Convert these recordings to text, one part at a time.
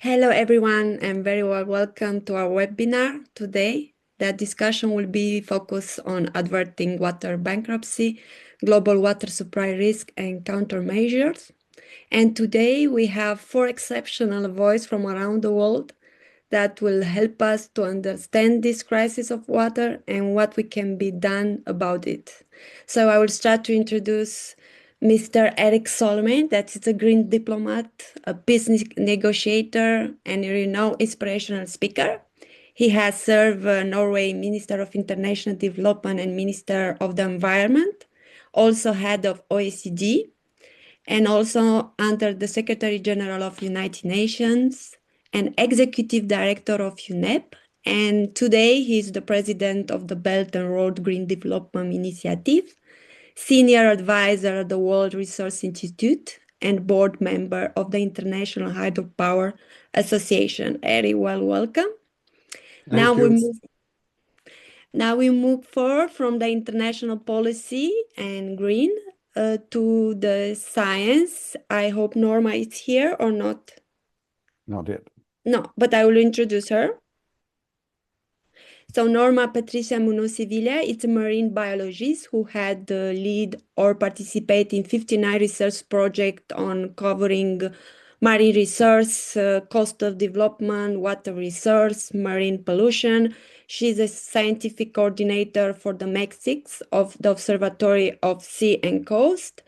Hello, everyone, and very well welcome to our webinar today. The discussion will be focused on averting water bankruptcy, global water supply risk, and countermeasures. And today we have four exceptional voices from around the world that will help us to understand this crisis of water and what we can be done about it. So I will start to introduce Mr. Eric Solomon, that is a green diplomat, a business negotiator, and a renowned inspirational speaker. He has served Norway Minister of International Development and Minister of the Environment, also head of OECD, and also under the Secretary General of United Nations and Executive Director of UNEP. And today he is the President of the Belt and Road Green Development Initiative, Senior Advisor at the World Resource Institute, and Board Member of the International Hydropower Association. Very well, welcome. Thank you. Now we move forward from the international policy and green to the science. I hope Norma is here or not. Not yet. No, but I will introduce her. So Norma Patricia Munoz Sevilla is a marine biologist who had lead or participate in 59 research projects on covering marine resource, cost of development, water resource, marine pollution. She's a scientific coordinator for the Mexics of the Observatory of Sea and Coast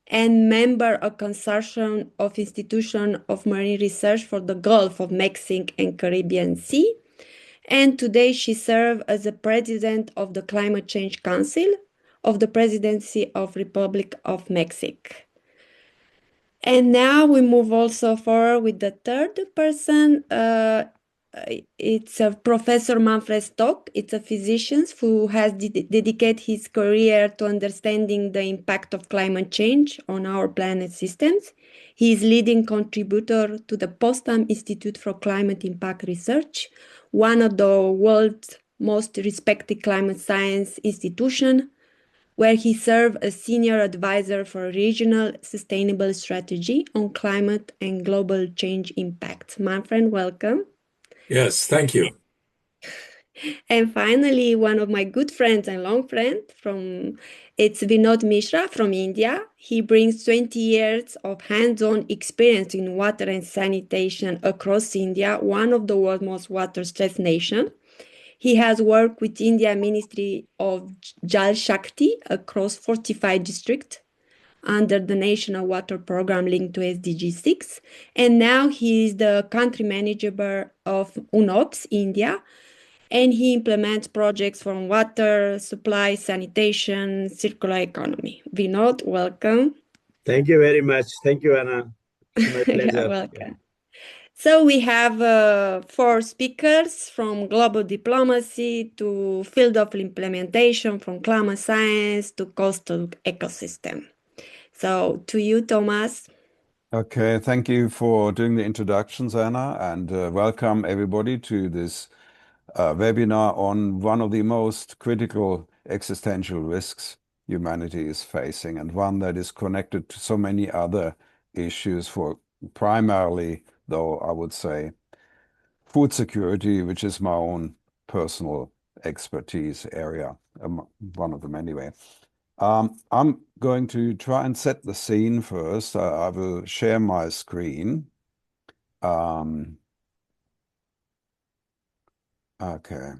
and member of consortium of institution of marine research for the Gulf of Mexico and Caribbean Sea. And today she serves as the president of the Climate Change Council of the Presidency of Republic of Mexico. And now we move also forward with the third person. It's a Professor Manfred Stock. It's a physician who has dedicated his career to understanding the impact of climate change on our planet systems. He is leading contributor to the Potsdam Institute for Climate Impact Research, one of the world's most respected climate science institutions, where he served as senior advisor for regional sustainable strategy on climate and global change impacts. Manfred, welcome. Yes, thank you. And finally, one of my good friends and long friend it's Vinod Mishra from India. He brings 20 years of hands-on experience in water and sanitation across India, one of the world's most water-stressed nations. He has worked with India Ministry of Jal Shakti across 45 districts under the National Water Program linked to SDG 6. And now he is the country manager of UNOPS, India, and he implements projects from water, supply, sanitation, circular economy. Vinod, welcome. Thank you very much. Thank you, Anna. It's my pleasure. You're welcome. So we have four speakers from global diplomacy to field of implementation, from climate science to coastal ecosystem. So to you, Thomas. Okay, thank you for doing the introductions, Anna, and welcome everybody to this webinar on one of the most critical existential risks humanity is facing, and one that is connected to so many other issues, for primarily, though, I would say, food security, which is my own personal expertise area, one of them anyway. I'm going to try and set the scene first. I will share my screen. Okay,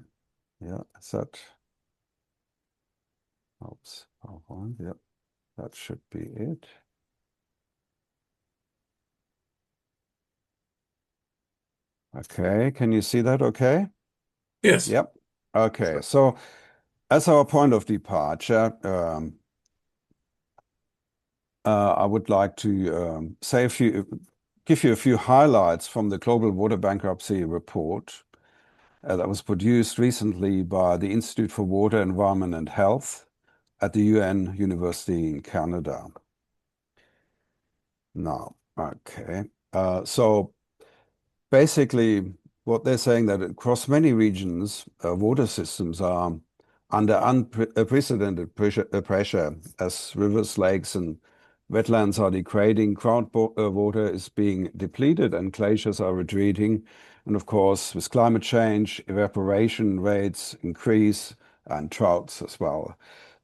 yeah, is that? Oops, PowerPoint, yep, that should be it. Okay, can you see that okay? Yes. Yep. Okay, so as our point of departure, I would like to give you a few highlights from the Global Water Bankruptcy report that was produced recently by the Institute for Water, Environment and Health at the UN University in Canada. Now, okay, so basically what they're saying that across many regions, water systems are under unprecedented pressure as rivers, lakes, and wetlands are degrading, groundwater is being depleted, and glaciers are retreating. And of course, with climate change, evaporation rates increase and droughts as well,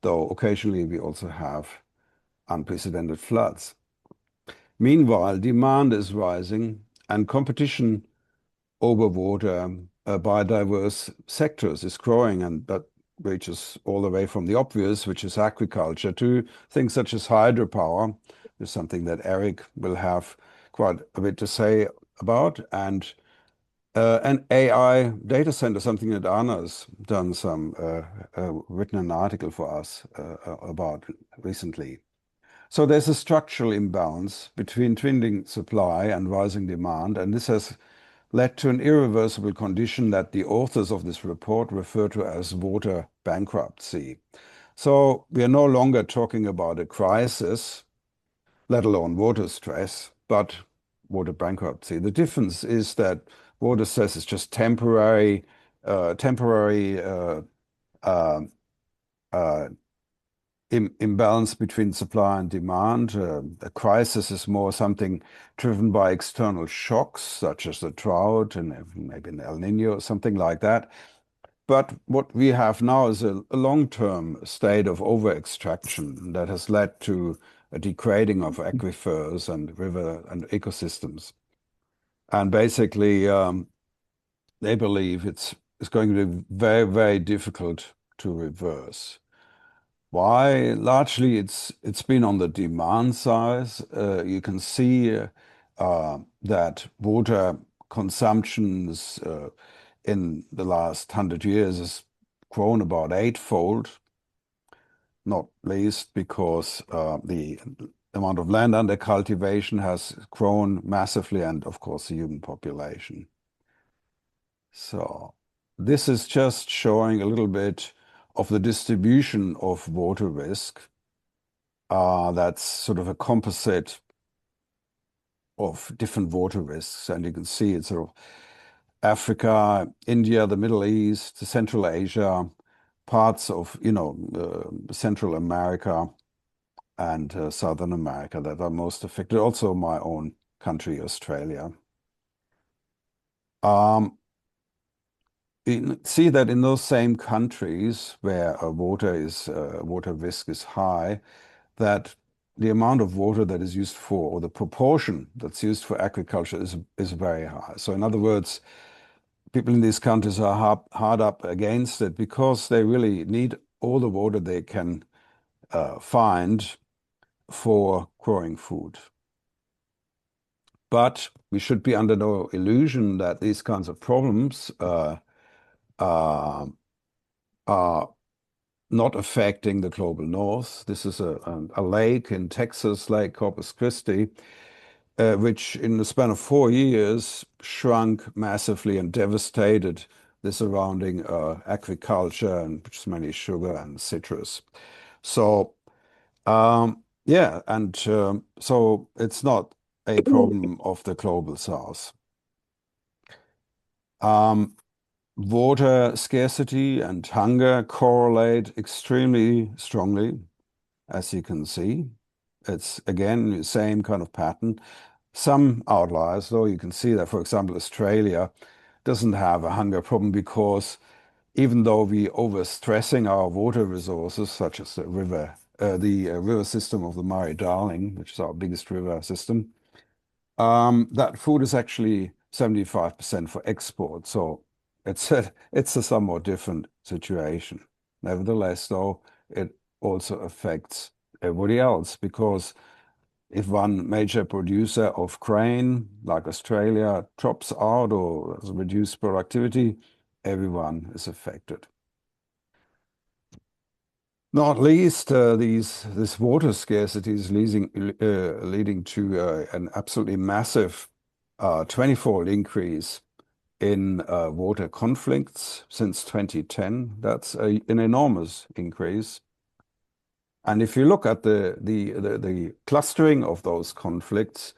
though occasionally we also have unprecedented floods. Meanwhile, demand is rising and competition over water by diverse sectors is growing, and that reaches all the way from the obvious, which is agriculture, to things such as hydropower. Is something that Eric will have quite a bit to say about, and an AI data center, something that Anna's done written an article for us about recently. So there's a structural imbalance between dwindling supply and rising demand, and this has led to an irreversible condition that the authors of this report refer to as water bankruptcy. So we are no longer talking about a crisis, let alone water stress, but water bankruptcy. The difference is that water stress is just temporary imbalance between supply and demand. A crisis is more something driven by external shocks, such as the drought and maybe an El Nino or something like that. But what we have now is a long-term state of over-extraction that has led to a degrading of aquifers and river and ecosystems. And basically, they believe it's going to be very, very difficult to reverse. Why? Largely, it's been on the demand side. You can see that water consumptions in the last 100 years has grown about eightfold, not least because the amount of land under cultivation has grown massively, and of course the human population. So this is just showing a little bit of the distribution of water risk. That's sort of a composite of different water risks, and you can see it's sort of Africa, India, the Middle East, Central Asia, parts of Central America and Southern America that are most affected. Also, my own country, Australia. You see that in those same countries where water risk is high, that the amount of water that is used for, or the proportion that's used for agriculture is very high. So in other words, people in these countries are hard up against it because they really need all the water they can find for growing food. But we should be under no illusion that these kinds of problems are not affecting the global north. This is a lake in Texas, Lake Corpus Christi, which in the span of 4 years shrunk massively and devastated the surrounding agriculture, and which is mainly sugar and citrus. So yeah, and so it's not a problem of the global south. Water scarcity and hunger correlate extremely strongly, as you can see. It's, again, the same kind of pattern. Some outliers, though, you can see that, for example, Australia doesn't have a hunger problem because even though we overstressing our water resources, such as the river system of the Murray-Darling, which is our biggest river system, that food is actually 75% for export. So it's a somewhat different situation. Nevertheless, though, it also affects everybody else, because if one major producer of grain, like Australia, drops out or has reduced productivity, everyone is affected. Not least, this water scarcity is leading to an absolutely massive 20-fold increase in water conflicts since 2010. That's an enormous increase. And if you look at the clustering of those conflicts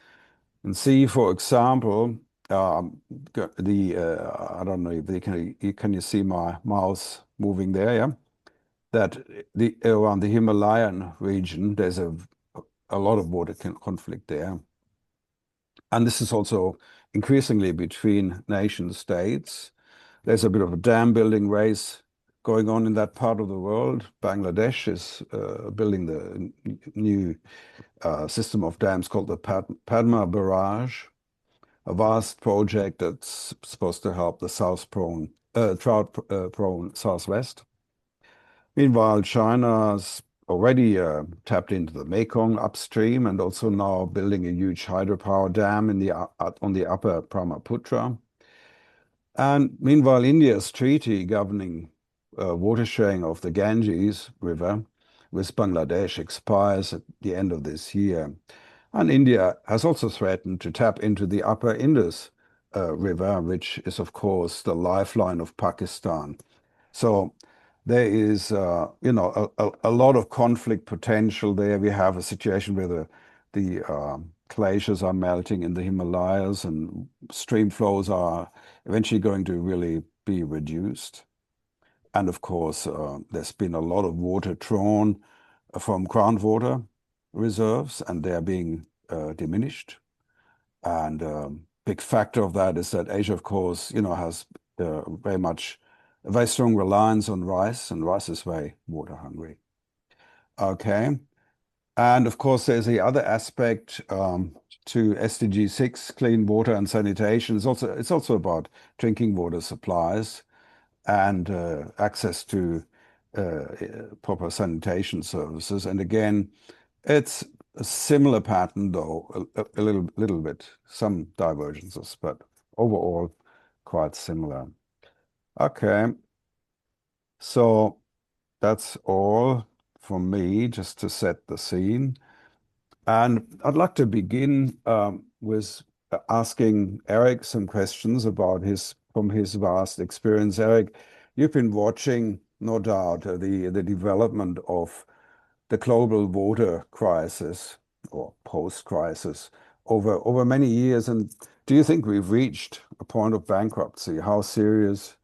and see, for example, I don't know if can you see my mouse moving there? Yeah, that around the Himalayan region, there's a a lot of water conflict there. And this is also increasingly between nation states. There's a bit of a dam building race going on in that part of the world. Bangladesh is building the new system of dams called the Padma Barrage, a vast project that's supposed to help the drought-prone Southwest. Meanwhile, China's already tapped into the Mekong upstream and also now building a huge hydropower dam on the upper Brahmaputra. And meanwhile, India's treaty governing water sharing of the Ganges River with Bangladesh expires at the end of this year. And India has also threatened to tap into the upper Indus River, which is, of course, the lifeline of Pakistan. So there is, a lot of conflict potential there. We have a situation where the glaciers are melting in the Himalayas and stream flows are eventually going to really be reduced. And of course, there's been a lot of water drawn from groundwater reserves, and they are being diminished. And big factor of that is that Asia, of course, has a very strong reliance on rice, and rice is very water hungry. Okay. And of course, there's the other aspect to SDG 6, clean water and sanitation. It's also about drinking water supplies and access to proper sanitation services. And again, it's a similar pattern, though a little bit, some divergences, but overall quite similar. Okay, so that's all from me, just to set the scene. And I'd like to begin with asking Eric some questions from his vast experience. Eric, you've been watching, no doubt, the development of the global water crisis or post-crisis over many years. And do you think we've reached a point of bankruptcy? How serious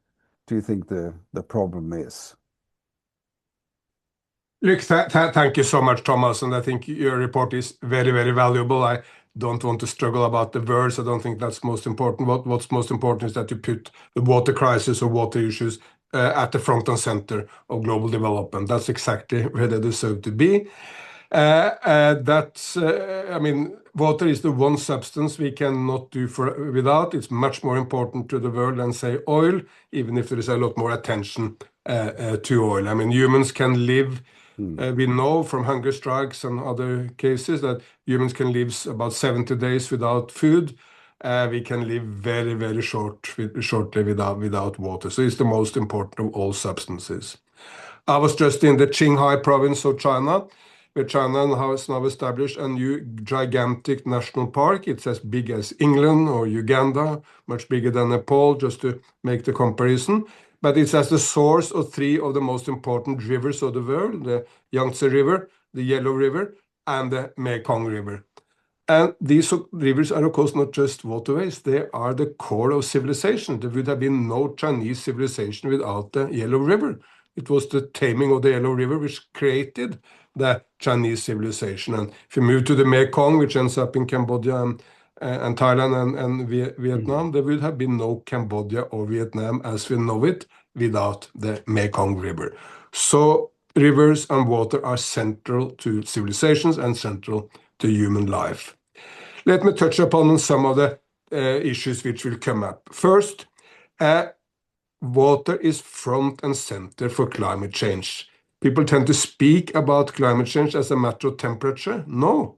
do you think the problem is? Look, thank you so much, Thomas. And I think your report is very, very valuable. I don't want to struggle about the words. I don't think that's most important. What's most important is that you put the water crisis or water issues at the front and center of global development. That's exactly where they deserve to be. Water is the one substance we cannot do without. It's much more important to the world than, say, oil, even if there is a lot more attention to oil. Humans can live. We know from hunger strikes and other cases that humans can live about 70 days without food. We can live very, very shortly without water. So it's the most important of all substances. I was just in the Qinghai province of China, where China has now established a new gigantic national park. It's as big as England or Uganda, much bigger than Nepal, just to make the comparison. But it's as the source of three of the most important rivers of the world, the Yangtze River, the Yellow River, and the Mekong River. And these rivers are, of course, not just waterways. They are the core of civilization. There would have been no Chinese civilization without the Yellow River. It was the taming of the Yellow River which created the Chinese civilization. And if you move to the Mekong, which ends up in Cambodia and Thailand and Vietnam, there would have been no Cambodia or Vietnam as we know it without the Mekong River. So rivers and water are central to civilizations and central to human life. Let me touch upon some of the issues which will come up. First, water is front and center for climate change. People tend to speak about climate change as a matter of temperature. No,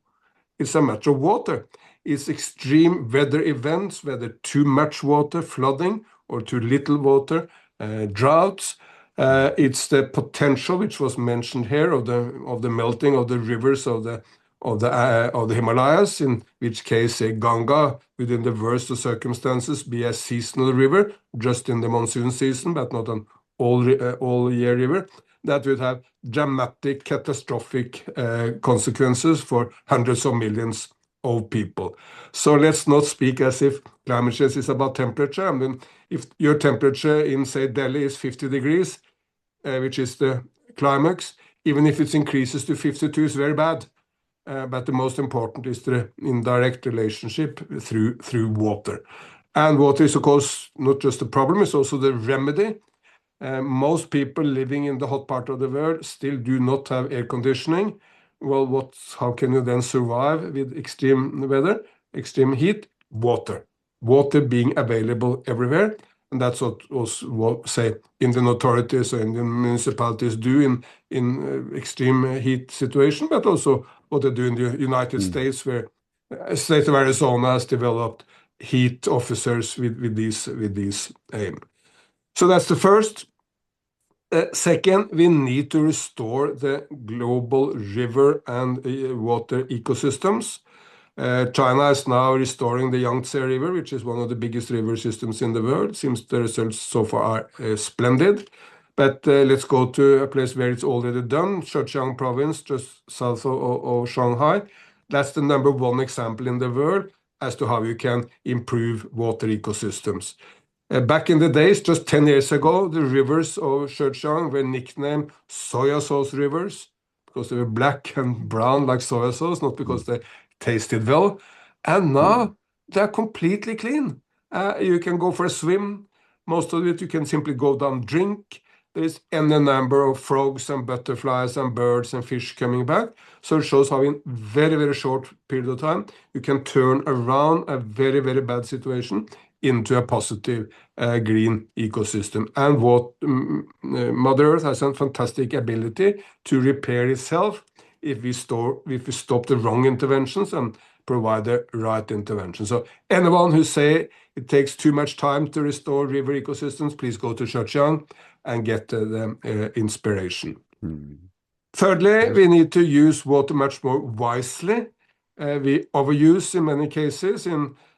it's a matter of water. It's extreme weather events, whether too much water, flooding, or too little water, droughts. It's the potential, which was mentioned here, of the melting of the rivers of the Himalayas, in which case Ganga, within the worst of circumstances, be a seasonal river, just in the monsoon season, but not an all-year river. That would have dramatic, catastrophic consequences for hundreds of millions of people. So let's not speak as if climate change is about temperature. If your temperature in, say, Delhi is 50 degrees, which is the climax, even if it increases to 52, it's very bad. but the most important is the indirect relationship through water. And water is, of course, not just a problem, it's also the remedy. Most people living in the hot part of the world still do not have air conditioning. Well, how can you then survive with extreme weather, extreme heat? Water. Water being available everywhere. And that's what say Indian authorities or Indian municipalities do in extreme heat situation, but also what they do in the United States, where state of Arizona has developed heat officers with these aim. So that's the first. Second, we need to restore the global river and water ecosystems. China is now restoring the Yangtze River, which is one of the biggest river systems in the world. Seems the results so far are splendid. But let's go to a place where it's already done, Zhejiang province, just south of Shanghai. That's the #1 example in the world as to how you can improve water ecosystems. Back in the days, just 10 years ago, the rivers of Zhejiang were nicknamed soya sauce rivers because they were black and brown like soya sauce, not because they tasted well. And now they're completely clean. You can go for a swim. Most of it you can simply go down, drink. There's any number of frogs and butterflies and birds and fish coming back. So it shows how in very, very short period of time, you can turn around a very, very bad situation into a positive green ecosystem. And what Mother Earth has a fantastic ability to repair itself if we stop the wrong interventions and provide the right intervention. So anyone who say it takes too much time to restore river ecosystems, please go to Zhejiang and get the inspiration. Thirdly, we need to use water much more wisely. We overuse in many cases.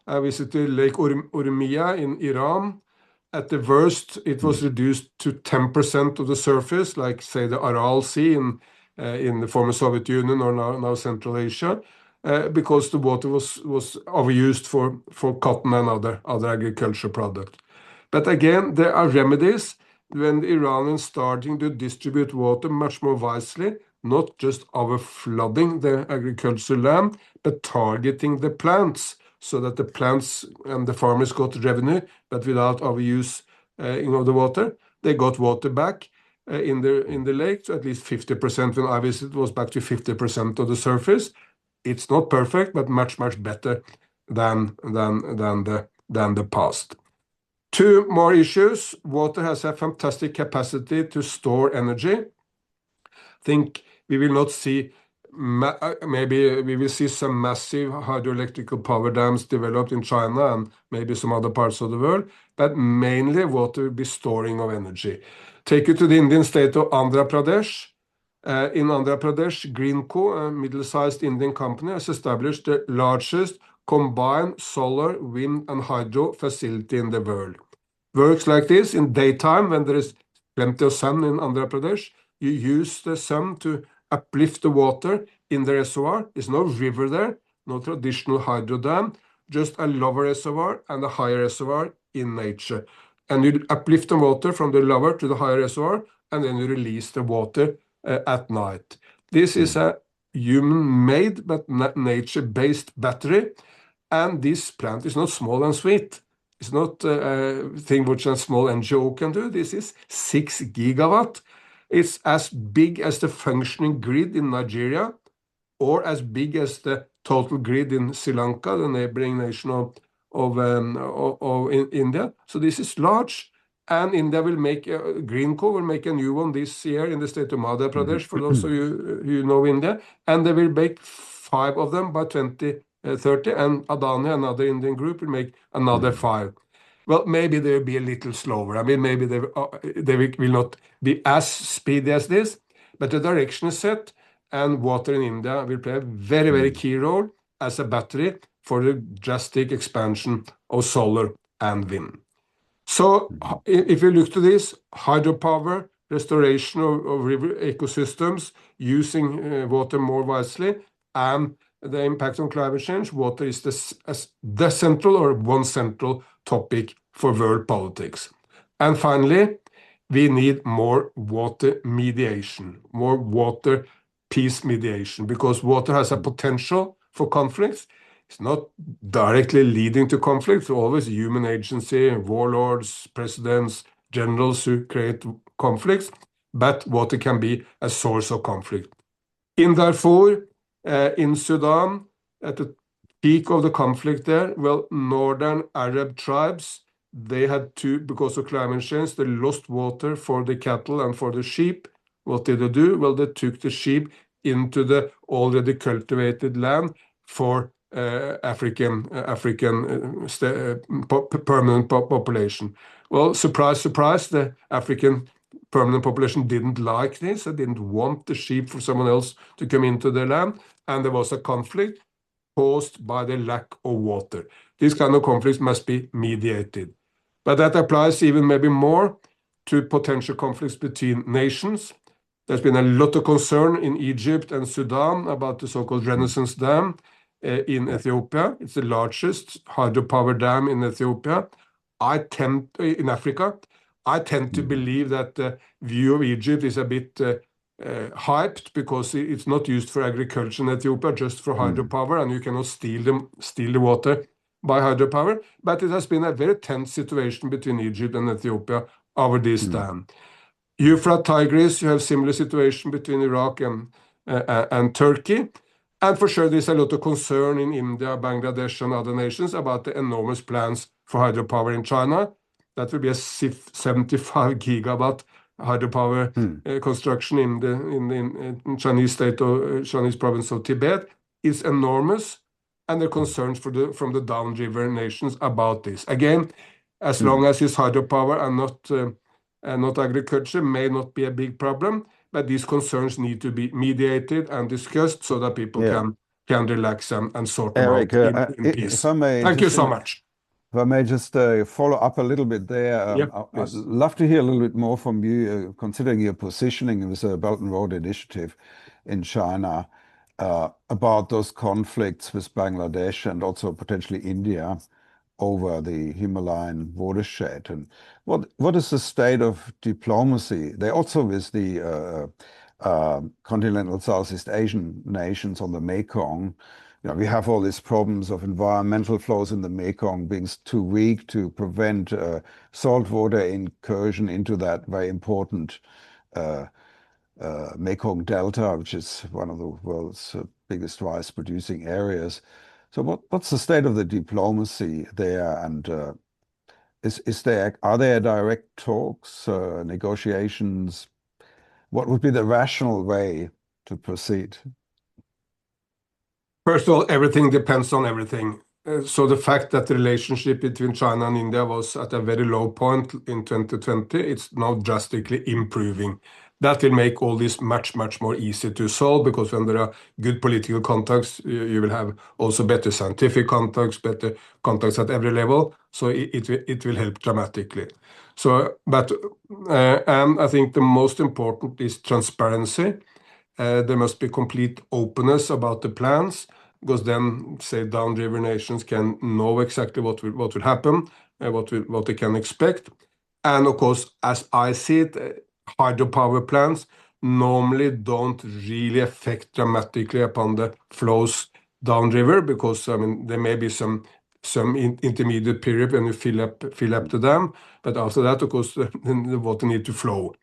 I visited Lake Urmia in Iran. At the worst, it was reduced to 10% of the surface, like say the Aral Sea in the former Soviet Union or now Central Asia, because the water was overused for cotton and other agriculture products. But again, there are remedies when the Iranians starting to distribute water much more wisely, not just overflooding the agricultural land, but targeting the plants so that the plants and the farmers got revenue, but without overuse of the water. They got water back in the lake, so at least 50%. When I visited, was back to 50% of the surface. It's not perfect, but much better than the past. Two more issues. Water has a fantastic capacity to store energy. I think we will not see, maybe we will see some massive hydroelectrical power dams developed in China and maybe some other parts of the world, but mainly water will be storing of energy. Take you to the Indian state of Andhra Pradesh. In Andhra Pradesh, Greenco, a middle-sized Indian company, has established the largest combined solar, wind, and hydro facility in the world. Works like this in daytime when there is plenty of sun in Andhra Pradesh. You use the sun to uplift the water in the reservoir. There's no river there, no traditional hydro dam, just a lower reservoir and a higher reservoir in nature. And you uplift the water from the lower to the higher reservoir, and then you release the water at night. This is a human-made but nature-based battery, and this plant is not small and sweet. It's not a thing which a small NGO can do. This is 6 gigawatt. It's as big as the functioning grid in Nigeria, or as big as the total grid in Sri Lanka, the neighboring nation of India. So this is large, and India will make Greenco will make a new one this year in the state of Madhya Pradesh. For those of you who know India, and they will make 5 of them by 2030, and Adani, another Indian group, will make another 5. Well, maybe they'll be a little slower. I mean, maybe they will not be as speedy as this, but the direction is set, and water in India will play a very, very key role as a battery for the drastic expansion of solar and wind. So if you look to this, hydropower, restoration of river ecosystems, using water more wisely, and the impact on climate change, water is the central or one central topic for world politics. And finally, we need more water mediation, more water peace mediation, because water has a potential for conflicts. It's not directly leading to conflicts, always human agency, warlords, presidents, generals who create conflicts, but water can be a source of conflict. In Darfur, in Sudan, at the peak of the conflict there, well, northern Arab tribes, they had to, because of climate change, they lost water for the cattle and for the sheep. What did they do? Well, they took the sheep into the already cultivated land for African permanent population. Well, surprise, surprise, the African permanent population didn't like this. They didn't want the sheep for someone else to come into their land, and there was a conflict caused by the lack of water. These kind of conflicts must be mediated. But that applies even maybe more to potential conflicts between nations. There's been a lot of concern in Egypt and Sudan about the so-called Renaissance Dam in Ethiopia. It's the largest hydropower dam in Ethiopia. In Africa. I tend to believe that the view of Egypt is a bit hyped, because it's not used for agriculture in Ethiopia, just for hydropower, and you cannot steal the water by hydropower. But it has been a very tense situation between Egypt and Ethiopia over this dam. Euphrates, Tigris, you have similar situation between Iraq and Turkey. And for sure, there's a lot of concern in India, Bangladesh, and other nations about the enormous plans for hydropower in China. That will be a 75 gigawatt hydropower construction in the Chinese state or Chinese province of Tibet. Is enormous, and there are concerns from the downriver nations about this. Again, as long as it's hydropower and not agriculture, may not be a big problem, but these concerns need to be mediated and discussed so that people can relax and sort them Eric, out in peace. if I may, Thank you so much. If I may just follow up a little bit there, I'd love to hear a little bit more from you, considering your positioning with the Belt and Road Initiative in China, about those conflicts with Bangladesh and also potentially India over the Himalayan watershed. And what is the state of diplomacy? They also with the continental Southeast Asian nations on the Mekong. We have all these problems of environmental flows in the Mekong being too weak to prevent saltwater incursion into that very important Mekong Delta, which is one of the world's biggest rice-producing areas. So what's the state of the diplomacy there? And are there direct talks, negotiations? What would be the rational way to proceed? First of all, everything depends on everything. So the fact that the relationship between China and India was at a very low point in 2020, it's now drastically improving. That will make all this much, much more easy to solve, because when there are good political contacts, you will have also better scientific contacts, better contacts at every level. So it will help dramatically. And I think the most important is transparency. There must be complete openness about the plans, because then, say, downriver nations can know exactly what will happen, what they can expect. And of course, as I see it, hydropower plants normally don't really affect dramatically upon the flows downriver, because there may be some intermediate period when you fill up the dam, but after that, of course, the water need to flow.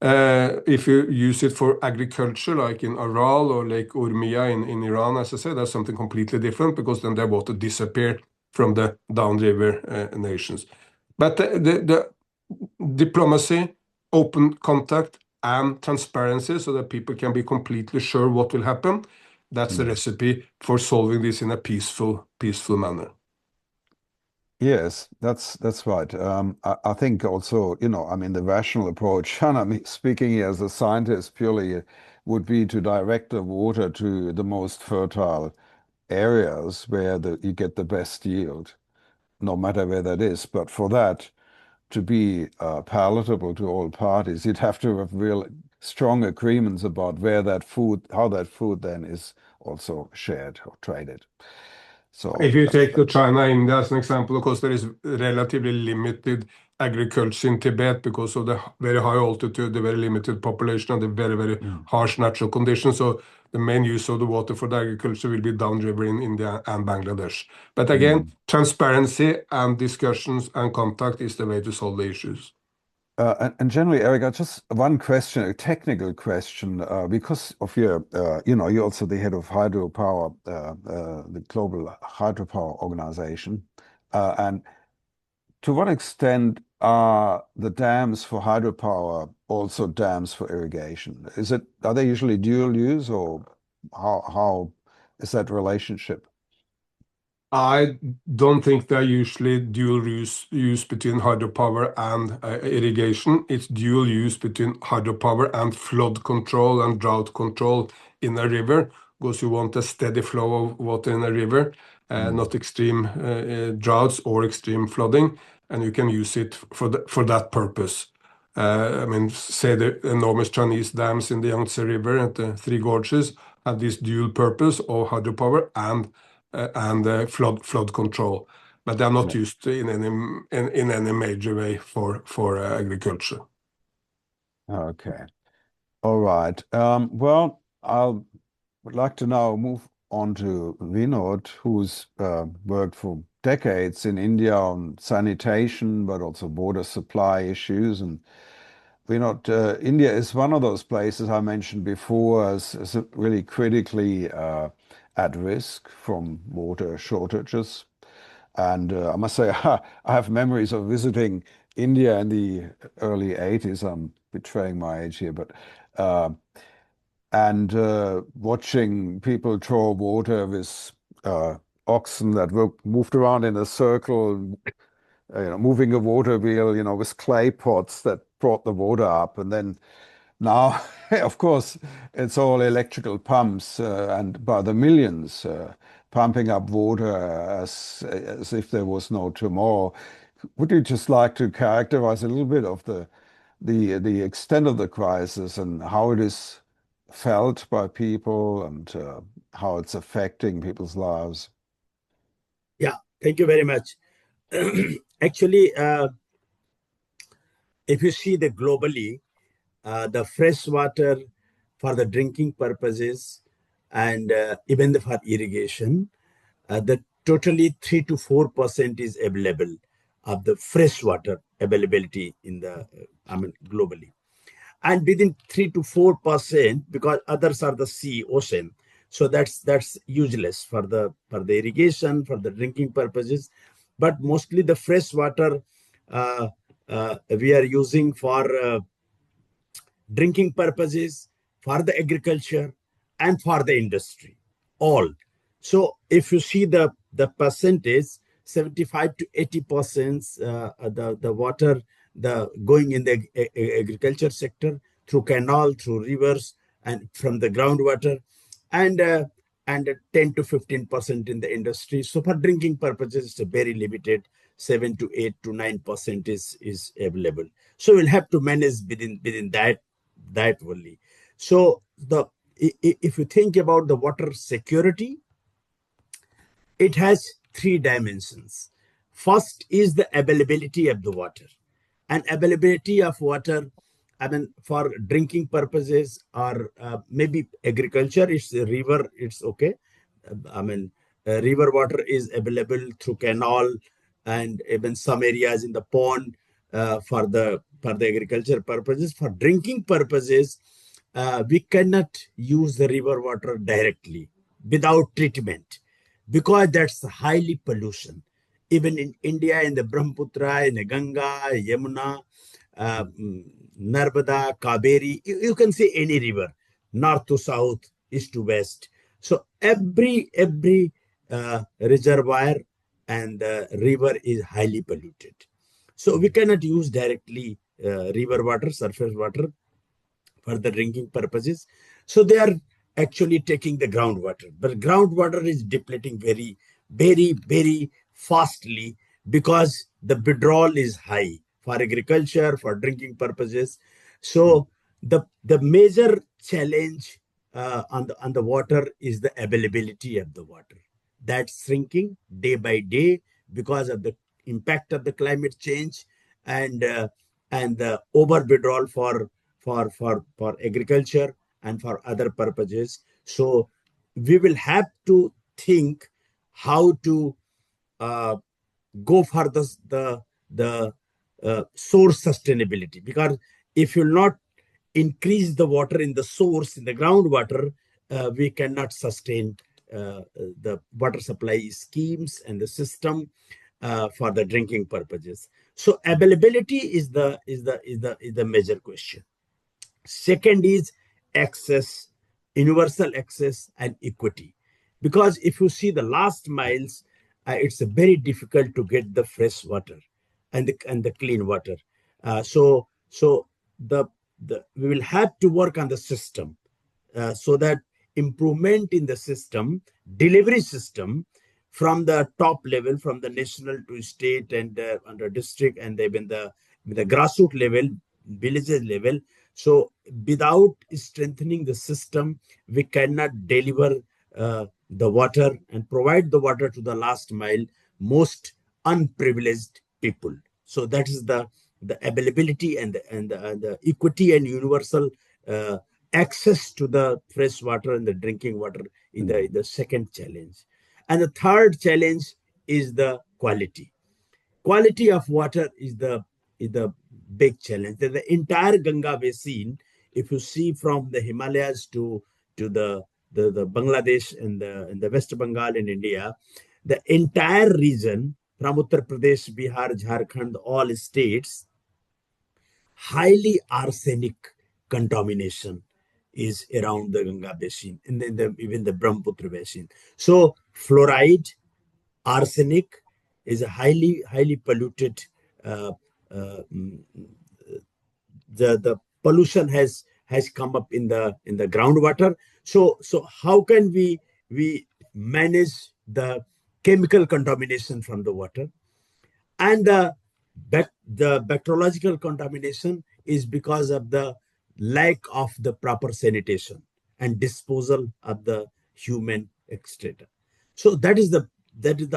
If you use it for agriculture, like in Aral or Lake Urmia in Iran, as I said, that's something completely different, because then the water disappear from the downriver nations. But the diplomacy, open contact, and transparency, so that people can be completely sure what will happen, that's the recipe for solving this in a peaceful manner. Yes, that's right. I think also, the rational approach, and speaking as a scientist purely, would be to direct the water to the most fertile areas where you get the best yield, no matter where that is. But for that to be palatable to all parties, you'd have to have real strong agreements about how that food then is also shared or traded. So if you take the China, India as an example, of course, there is relatively limited agriculture in Tibet because of the very high altitude, the very limited population, and the very, very harsh natural conditions. So the main use of the water for the agriculture will be downriver in India and Bangladesh. But again, transparency and discussions and contact is the way to solve the issues. And generally, Eric, just one question, a technical question, because of your, you're also the head of hydropower, the Global Hydropower Organization. And to what extent are the dams for hydropower also dams for irrigation? Are they usually dual use, or how is that relationship? I don't think they're usually dual use between hydropower and irrigation. It's dual use between hydropower and flood control and drought control in a river, because you want a steady flow of water in a river, not extreme droughts or extreme flooding, and you can use it for that purpose. I mean, say the enormous Chinese dams in the Yangtze River and the Three Gorges have this dual purpose of hydropower and flood control, but they are not used in any major way for agriculture. Okay, all right. Well, I would like to now move on to Vinod, who's worked for decades in India on sanitation, but also water supply issues. And Vinod, India is one of those places I mentioned before as really critically at risk from water shortages. And I must say, I have memories of visiting India in the early 80s. I'm betraying my age here, but and watching people draw water with oxen that were moved around in a circle, moving a water wheel, with clay pots that brought the water up. And then now, of course, it's all electrical pumps and by the millions pumping up water as if there was no tomorrow. Would you just like to characterize a little bit of the extent of the crisis and how it is felt by people and how it's affecting people's lives? Yeah, thank you very much. Actually, if you see the globally, the fresh water for the drinking purposes and even for irrigation, the totally 3 to 4% is available of the fresh water availability in the, globally. And within 3 to 4%, because others are the sea, ocean, so that's useless for the irrigation, for the drinking purposes. But mostly the fresh water we are using for drinking purposes, for the agriculture, and for the industry, all. So if you see the percentage, 75 to 80% the water going in the agriculture sector through canal, through rivers, and from the groundwater, and 10 to 15% in the industry. So for drinking purposes, it's a very limited 7 to 8 to 9% is available. So we'll have to manage within that only. So if you think about the water security, it has 3 dimensions. First is the availability of the water, and availability of water, for drinking purposes or maybe agriculture. It's a river, it's okay. River water is available through canal and even some areas in the pond for the agriculture purposes. For drinking purposes, we cannot use the river water directly without treatment, because that's highly pollution. Even in India, in the Brahmaputra, in the Ganga, Yamuna, Narmada, Kaveri, you can say any river, north to south, east to west. So every reservoir and river is highly polluted. So we cannot use directly river water, surface water for the drinking purposes. So they are actually taking the groundwater, but groundwater is depleting very, very, very fastly because the withdrawal is high for agriculture, for drinking purposes. So the major challenge on the water is the availability of the water. that's shrinking day by day because of the impact of the climate change and the over withdrawal for agriculture and for other purposes. So we will have to think how to go for the source sustainability, because if you'll not increase the water in the source, in the groundwater, we cannot sustain the water supply schemes and the system for the drinking purposes. So availability is the major question. Second is access, universal access and equity. Because if you see the last miles, it's very difficult to get the fresh water and the clean water. So we will have to work on the system so that improvement in the system, delivery system, from the top level, from the national to state and under district, and even the grassroots level, villages level. So without strengthening the system, we cannot deliver the water and provide the water to the last mile, most unprivileged people. So that is the availability and the equity and universal access to the fresh water and the drinking water is the second challenge. And the third challenge is the quality. Quality of water is the big challenge. The entire Ganga basin, if you see from the Himalayas to the Bangladesh and the West Bengal in India, the entire region from Uttar Pradesh, Bihar, Jharkhand, all states, highly arsenic contamination is around the Ganga basin and then even the Brahmaputra basin. So fluoride, arsenic is a highly polluted. The pollution has come up in the groundwater. So how can we manage the chemical contamination from the water? And the bacteriological contamination is because of the lack of the proper sanitation and disposal of the human excreta. So that is the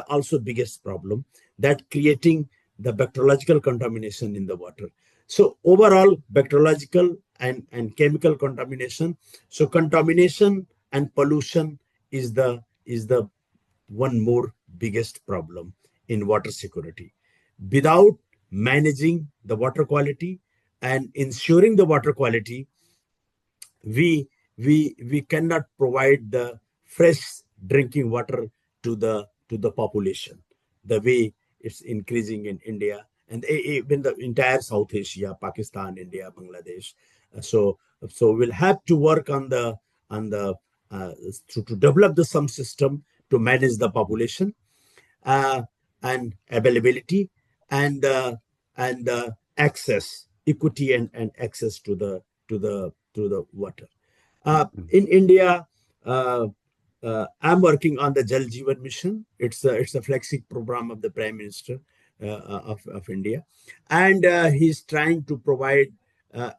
also biggest problem, that creating the bacteriological contamination in the water. So overall, bacteriological and chemical contamination. So contamination and pollution is the one more biggest problem in water security. Without managing the water quality and ensuring the water quality, we cannot provide the fresh drinking water to the population the way it's increasing in India and even the entire South Asia, Pakistan, India, Bangladesh. So we'll have to work on the to develop some system to manage the population and availability and access, equity and access to the water. In India, I'm working on the Jal Jeevan Mission. It's a flagship program of the Prime Minister of India, and he's trying to provide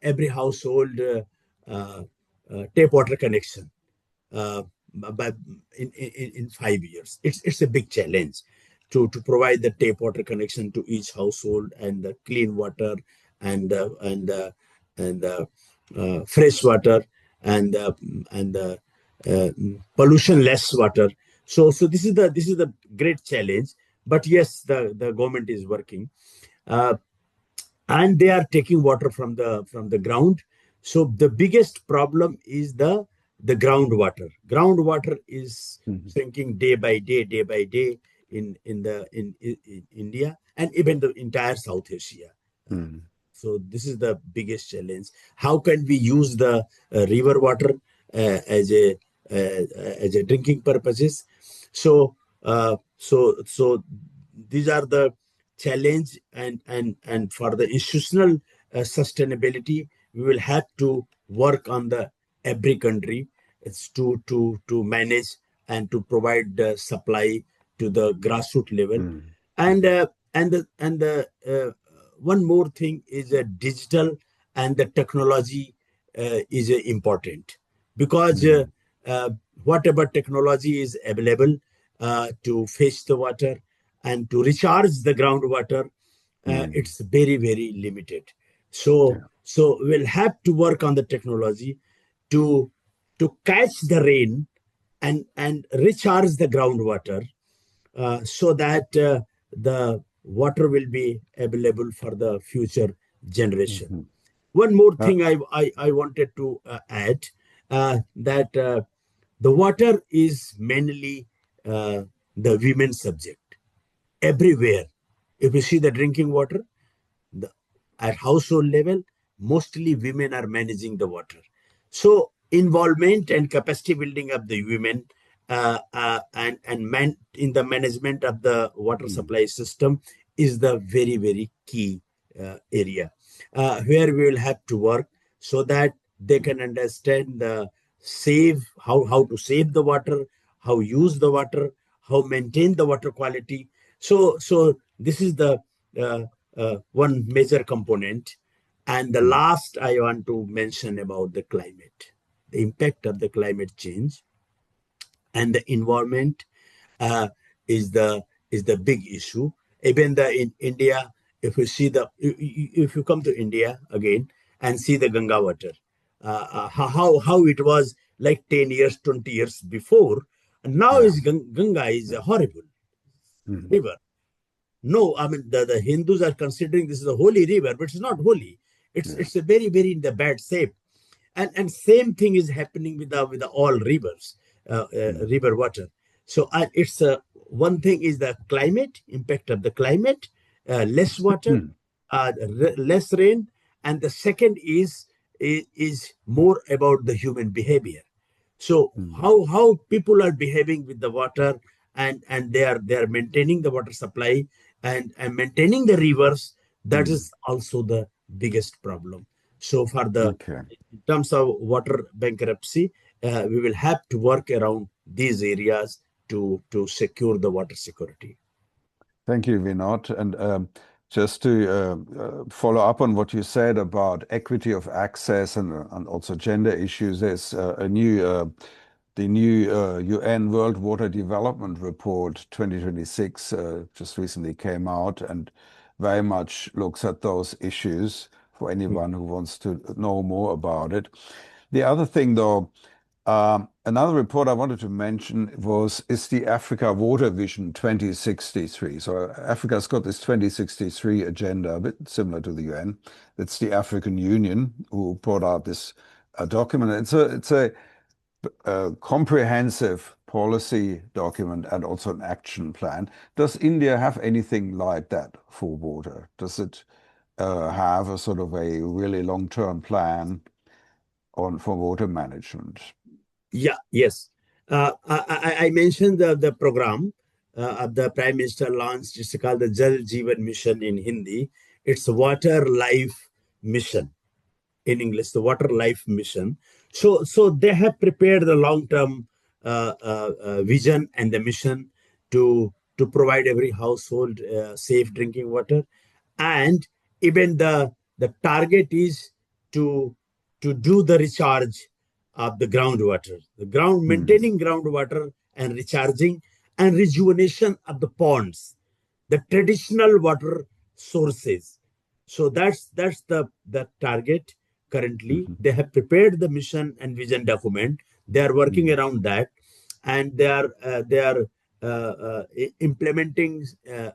every household tap water connection but in 5 years. It's a big challenge to provide the tap water connection to each household and the clean water and fresh water and pollution less water. So this is the great challenge. But yes, the government is working, and they are taking water from the ground. So the biggest problem is the groundwater. Groundwater is shrinking day by day in India and even the entire South Asia. So this is the biggest challenge. How can we use the river water as a drinking purposes? So these are the challenge, and for the institutional sustainability, we will have to work on the every country. It's to manage and to provide the supply to the grassroots level. And the one more thing is digital and the technology is important, because whatever technology is available, to fetch the water and to recharge the groundwater, it's very, very limited. So we'll have to work on the technology to catch the rain and recharge the groundwater, so that the water will be available for the future generation. One more thing I wanted to add, that the water is mainly the women's subject everywhere. If you see the drinking water, at household level, mostly women are managing the water. So involvement and capacity building of the women and in the management of the water supply system is the very, very key area where we will have to work, so that they can understand the how to save the water, how use the water, how maintain the water quality. So this is the one major component. And the last I want to mention about the climate, the impact of the climate change and the environment is the big issue. Even in India, if you come to India again and see the Ganga water, how it was like 10 years, 20 years before, and now is Ganga is a horrible river. No, I mean the Hindus are considering this is a holy river, but it's not holy. It's a very, very in the bad shape. And same thing is happening with the all rivers, river water. So it's one thing is the climate, impact of the climate, less water, less rain, and the second is more about the human behavior. So how people are behaving with the water, and they are maintaining the water supply and maintaining the rivers. That is also the biggest problem. So for the in terms of water bankruptcy, we will have to work around these areas to secure the water security. Thank you, Vinod. And just to follow up on what you said about equity of access and also gender issues, there's the new UN World Water Development Report 2026 just recently came out and very much looks at those issues for anyone who wants to know more about it. The other thing, though, another report I wanted to mention is the Africa Water Vision 2063. So Africa's got this 2063 agenda, a bit similar to the UN. It's the African Union who brought out this document. It's a comprehensive policy document and also an action plan. Does India have anything like that for water? Does it have a sort of a really long-term plan for water management? Yes. I mentioned the program of the Prime Minister launched. It's called the Jal Jeevan Mission in Hindi. It's Water Life Mission in English, the Water Life Mission. So they have prepared the long-term vision and the mission to provide every household safe drinking water, and even the target is to do the recharge of the groundwater, maintaining groundwater and recharging and rejuvenation of the ponds, the traditional water sources. So that's the target. Currently, they have prepared the mission and vision document. They are working around that, and they are implementing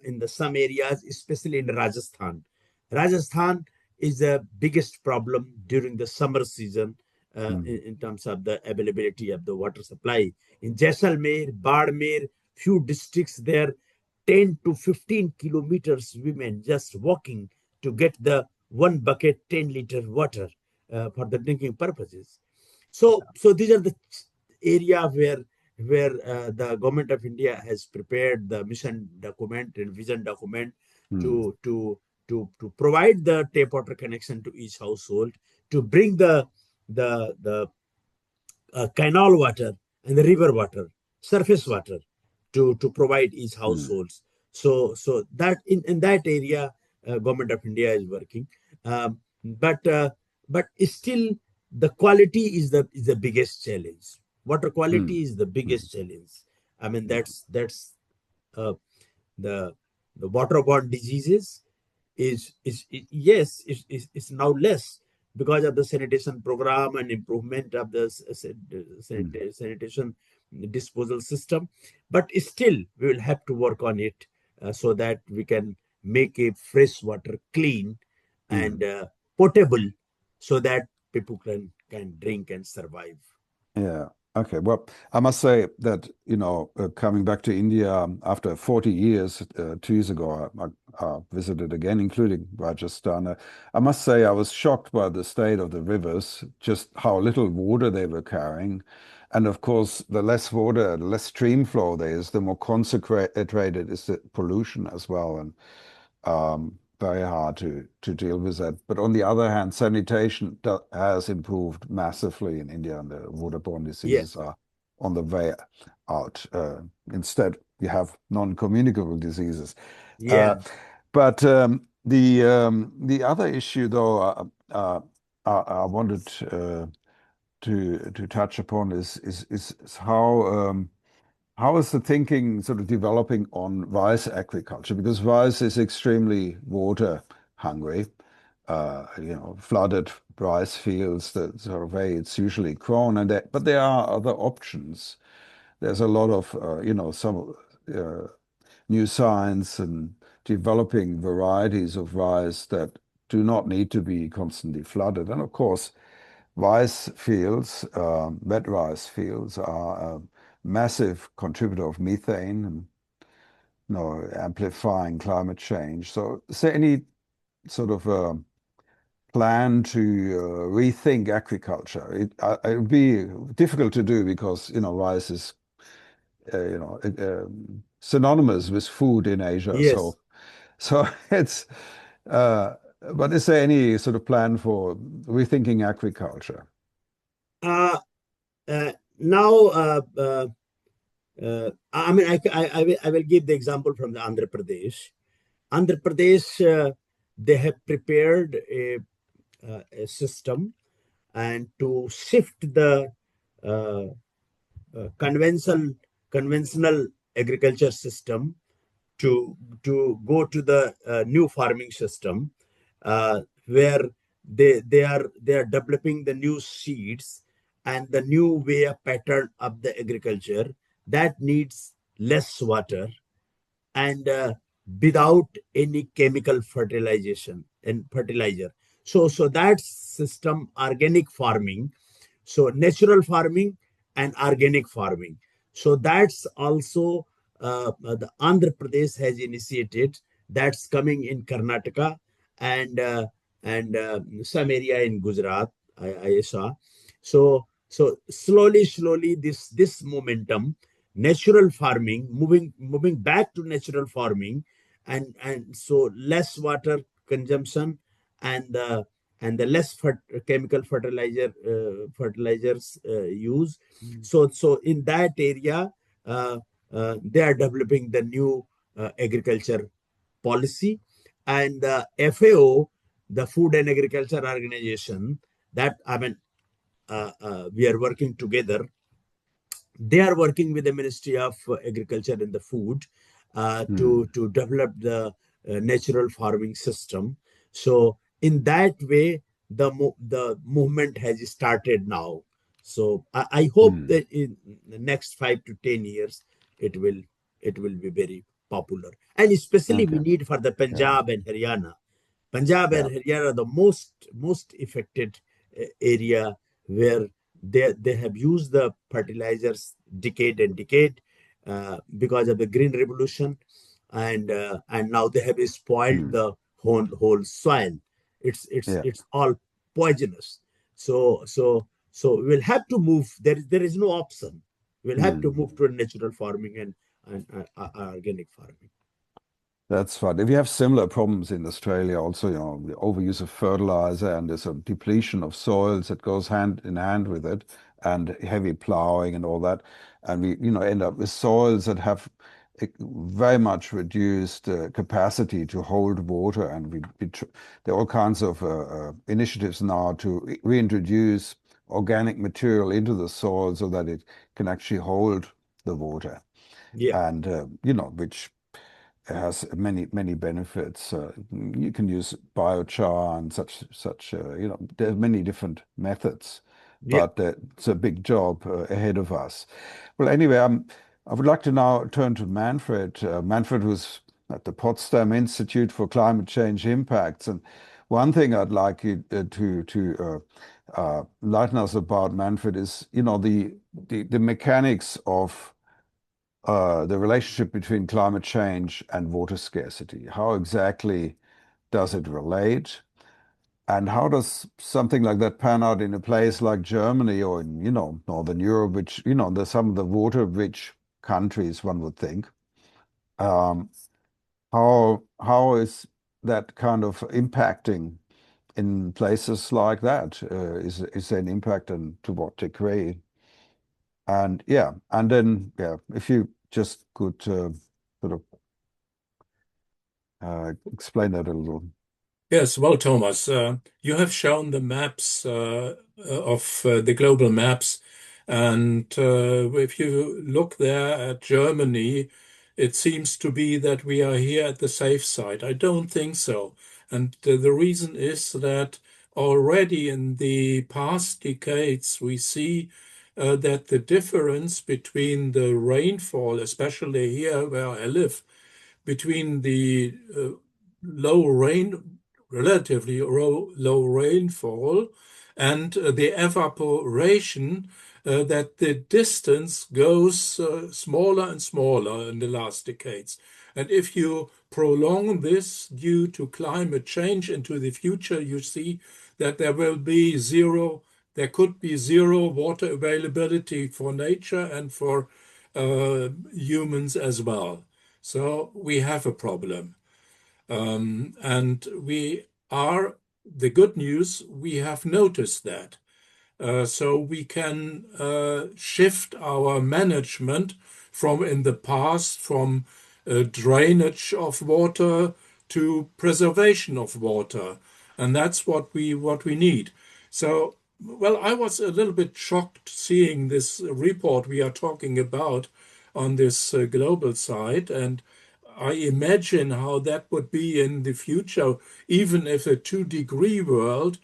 in some areas, especially in Rajasthan. Rajasthan is the biggest problem during the summer season in terms of the availability of the water supply. In Jaisalmer, Badmer, few districts there, 10 to 15 kilometers women just walking to get the 1 bucket 10-liter water for the drinking purposes. So these are the area where the government of India has prepared the mission document and vision document to provide the tap water connection to each household, to bring the canal water and the river water, surface water, to provide each households. So that in that area, government of India is working, but still the quality is the biggest challenge. Water quality is the biggest challenge. I mean, that's uh, the waterborne diseases is now less because of the sanitation program and improvement of the sanitation disposal system. But still, we will have to work on it so that we can make a fresh water clean and potable, so that people can drink and survive. Yeah. Okay. Well, I must say that, coming back to India after 40 years, 2 years ago, I visited again, including Rajasthan. I must say I was shocked by the state of the rivers, just how little water they were carrying. And of course, the less water, the less stream flow there is, the more concentrated is the pollution as well. And very hard to deal with that. But on the other hand, sanitation has improved massively in India, and the waterborne diseases are on the way out. Instead, you have non-communicable diseases. But the other issue, though, I wanted to touch upon is how is the thinking sort of developing on rice agriculture? Because rice is extremely water hungry. Flooded rice fields, the sort of way it's usually grown, but there are other options. There's a lot of some new science and developing varieties of rice that do not need to be constantly flooded. And of course, rice fields, wet rice fields, are a massive contributor of methane and amplifying climate change. So is there any sort of plan to rethink agriculture? It would be difficult to do because rice is synonymous with food in Asia. Yes. So it's but is there any sort of plan for rethinking agriculture? Now, I mean, I will give the example from the Andhra Pradesh. Andhra Pradesh, they have prepared a system and to shift the conventional agriculture system to go to the new farming system, where they are developing the new seeds and the new way of pattern of the agriculture that needs less water and without any chemical fertilization and fertilizer. So that system, organic farming, so natural farming and organic farming. So that's also the Andhra Pradesh has initiated. That's coming in Karnataka and some area in Gujarat. I saw. So slowly this momentum, natural farming, moving back to natural farming, and so less water consumption and the less chemical fertilizers use. So in that area, they are developing the new agriculture policy, and the FAO, the Food and Agriculture Organization, that we are working together. They are working with the Ministry of Agriculture and the Food to develop the natural farming system. So in that way, the movement has started now. So I hope that in the next 5 to 10 years, it will be very popular. And especially we need for the Punjab and Haryana. Punjab and Haryana are the most affected area, where they have used the fertilizers decade because of the green revolution, and now they have spoiled the whole soil. It's all poisonous. So we'll have to move. There is no option. We'll have to move to a natural farming and organic farming. That's right. If you have similar problems in Australia, also, the overuse of fertilizer and there's a depletion of soils that goes hand in hand with it, and heavy plowing and all that, and we, end up with soils that have very much reduced capacity to hold water, and there are all kinds of initiatives now to reintroduce organic material into the soil so that it can actually hold the water. Yeah. and which has many benefits. You can use biochar and such. There are many different methods, Yeah. but it's a big job ahead of us. Well, anyway, I would like to now turn to Manfred. Manfred was at the Potsdam Institute for Climate Change Impacts, and one thing I'd like you to enlighten us about, Manfred, is the mechanics of the relationship between climate change and water scarcity. How exactly does it relate? And how does something like that pan out in a place like Germany or in, Northern Europe, which, there's some of the water-rich countries, one would think. How is that kind of impacting in places like that? Is there an impact, and to what degree? And then if you just could sort of explain that a little. Yes, well, Thomas, you have shown the maps of the global maps, and if you look there at Germany, it seems to be that we are here at the safe side. I don't think so. And the reason is that already in the past decades, we see that the difference between the rainfall, especially here where I live, between the low rain, relatively low rainfall, and the evaporation, that the distance goes smaller and smaller in the last decades. And if you prolong this due to climate change into the future, you see that there could be zero water availability for nature and for humans as well. So we have a problem. And the good news, we have noticed that. So we can shift our management from in the past, from drainage of water to preservation of water. And that's what we need. So, well, I was a little bit shocked seeing this report we are talking about on this global side. And I imagine how that would be in the future, even if a 2-degree world,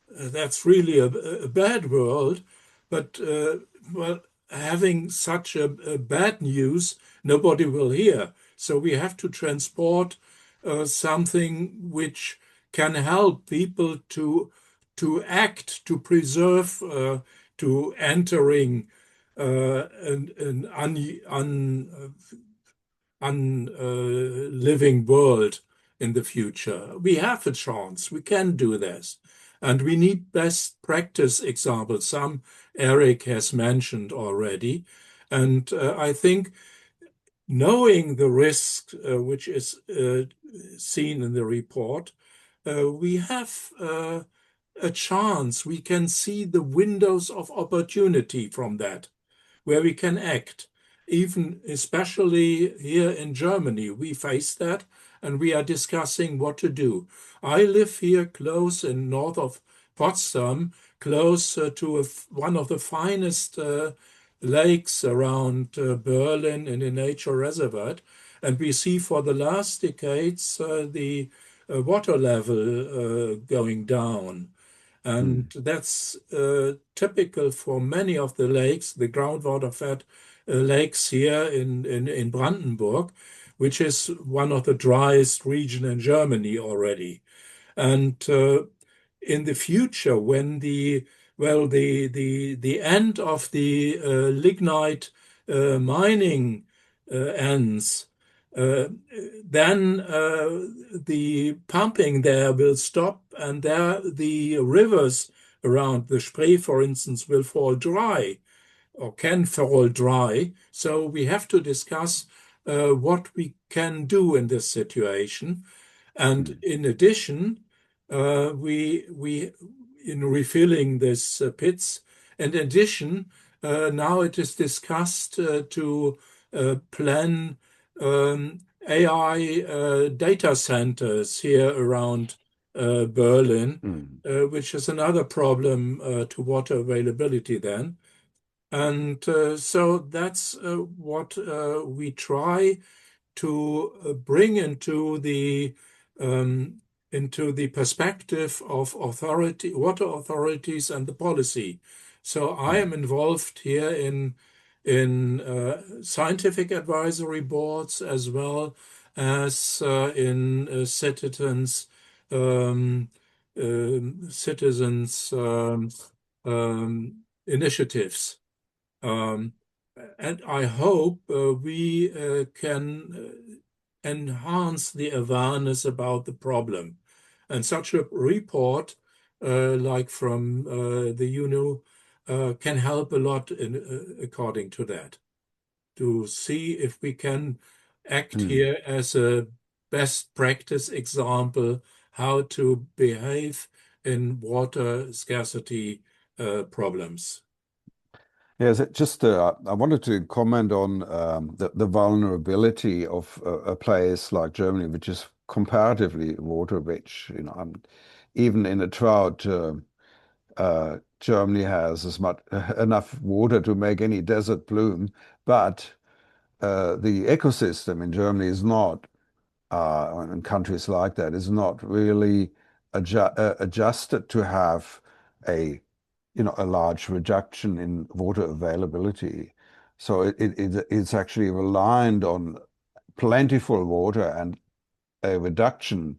that's really a bad world. But well, having such a bad news, nobody will hear. So we have to transport something which can help people to act, to preserve, to entering an unliving world in the future. We have a chance. We can do this. And we need best practice examples. Some Eric has mentioned already. And I think knowing the risk, which is seen in the report, we have a chance. We can see the windows of opportunity from that, where we can act. Even especially here in Germany, we face that and we are discussing what to do. I live here close in north of Potsdam, close to one of the finest lakes around Berlin in a nature reservoir. And we see for the last decades the water level going down. And that's typical for many of the lakes, the groundwater-fed lakes here in Brandenburg, which is one of the driest regions in Germany already. And in the future, when the end of the lignite mining ends, then the pumping there will stop, and there the rivers around the Spree, for instance, will fall dry or can fall dry. So we have to discuss what we can do in this situation. And in addition, we in refilling these pits, in addition, now it is discussed to plan AI data centers here around Berlin, which is another problem to water availability then. And so that's what we try to bring into the perspective of water authorities and the policy. So I am involved here in scientific advisory boards as well as in citizens initiatives. And I hope we can enhance the awareness about the problem. And such a report, like from the UNO, can help a lot according to that, to see if we can act here as a best practice example how to behave in water scarcity problems. Yes, I wanted to comment on the vulnerability of a place like Germany, which is comparatively water rich. Even in a drought, Germany has enough water to make any desert bloom, but the ecosystem in Germany is not, in countries like that, is not really adjusted to have a large reduction in water availability. So it's actually reliant on plentiful water, and a reduction,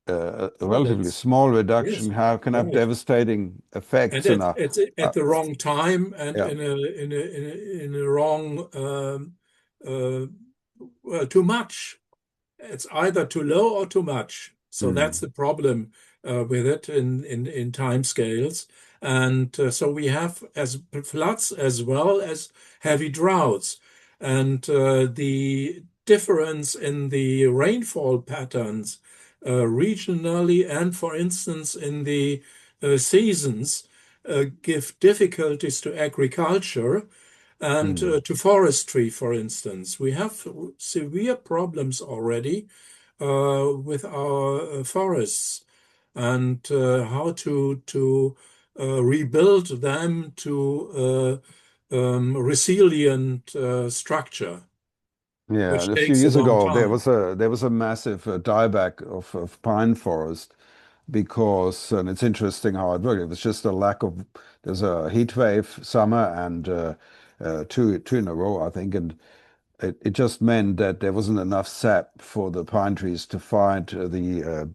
a relatively small reduction, Yes, can have right. devastating effects. And it's at the wrong time and Yeah. in a wrong well, too much. It's either too low or too much. So that's the problem with it in time scales. And so we have as floods as well as heavy droughts. And the difference in the rainfall patterns regionally and, for instance, in the seasons give difficulties to agriculture and to forestry, for instance. We have severe problems already with our forests and how to rebuild them to resilient structure, Yeah, which and a few takes a years long ago time. there was a massive dieback of pine forest because, and it's interesting how it worked. It was just a lack of, there's a heat wave summer and two in a row, I think, and it just meant that there wasn't enough sap for the pine trees to fight the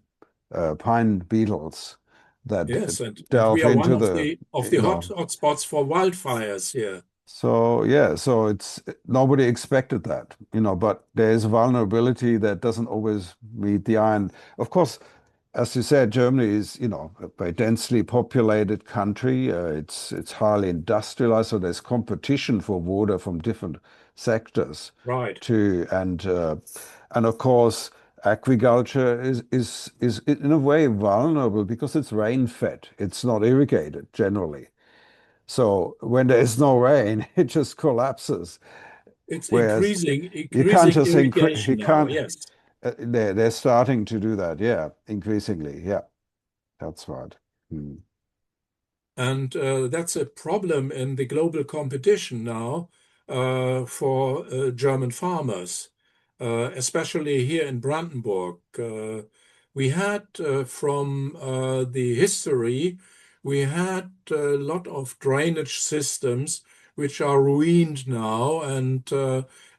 pine beetles that Yes, and we delve are one into of the, the hotspots for wildfires here. So yeah, so it's nobody expected that, but there's vulnerability that doesn't always meet the eye. And of course, as you said, Germany is, a very densely populated country. It's highly industrialized, so there's competition for water from different sectors Right. too. And of course, agriculture is in a way vulnerable because it's rain-fed. It's not irrigated generally. So when there is no rain, it just collapses. It's Whereas you can't increasing just increase, you irrigation now, can't, yes. they're starting to do that. Yeah, increasingly. Yeah, that's right. Mm. And that's a problem in the global competition now for German farmers, especially here in Brandenburg. We had from the history, we had a lot of drainage systems which are ruined now, and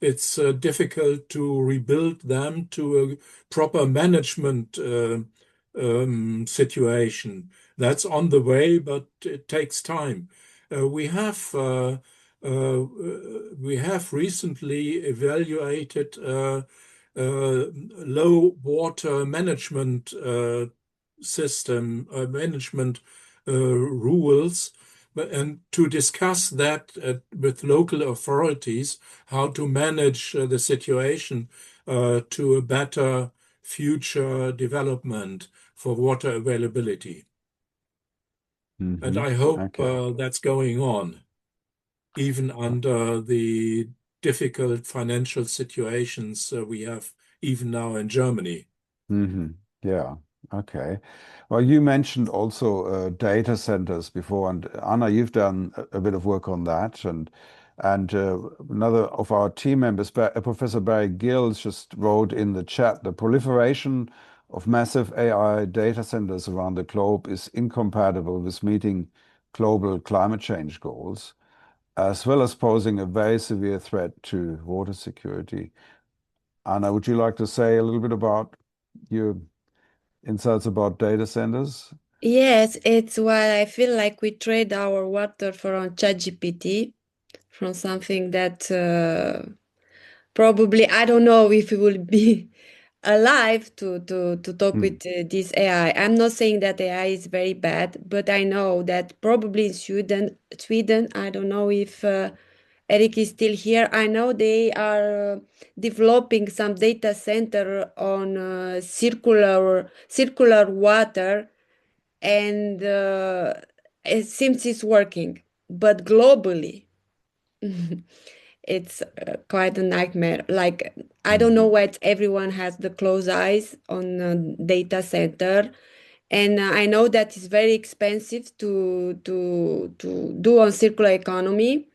it's difficult to rebuild them to a proper management situation. That's on the way, but it takes time. We have recently evaluated low water management management rules, and to discuss that with local authorities, how to manage the situation to a better future development for water availability. And I hope that's going on, even under the difficult financial situations we have even now in Germany. Yeah. Okay. Well, you mentioned also data centers before, and Anna, you've done a bit of work on that, and another of our team members, Professor Barry Gills, just wrote in the chat, the proliferation of massive AI data centers around the globe is incompatible with meeting global climate change goals, as well as posing a very severe threat to water security. Anna, would you like to say a little bit about your insights about data centers? Yes, it's why I feel like we trade our water from ChatGPT, from something that probably I don't know if it will be alive to talk with this AI. I'm not saying that AI is very bad, but I know that probably in Sweden, I don't know if Eric is still here. I know they are developing some data center on circular water, and it seems it's working, but globally. It's quite a nightmare. Like, I don't know why everyone has the close eyes on data center, and I know that it's very expensive to do on circular economy,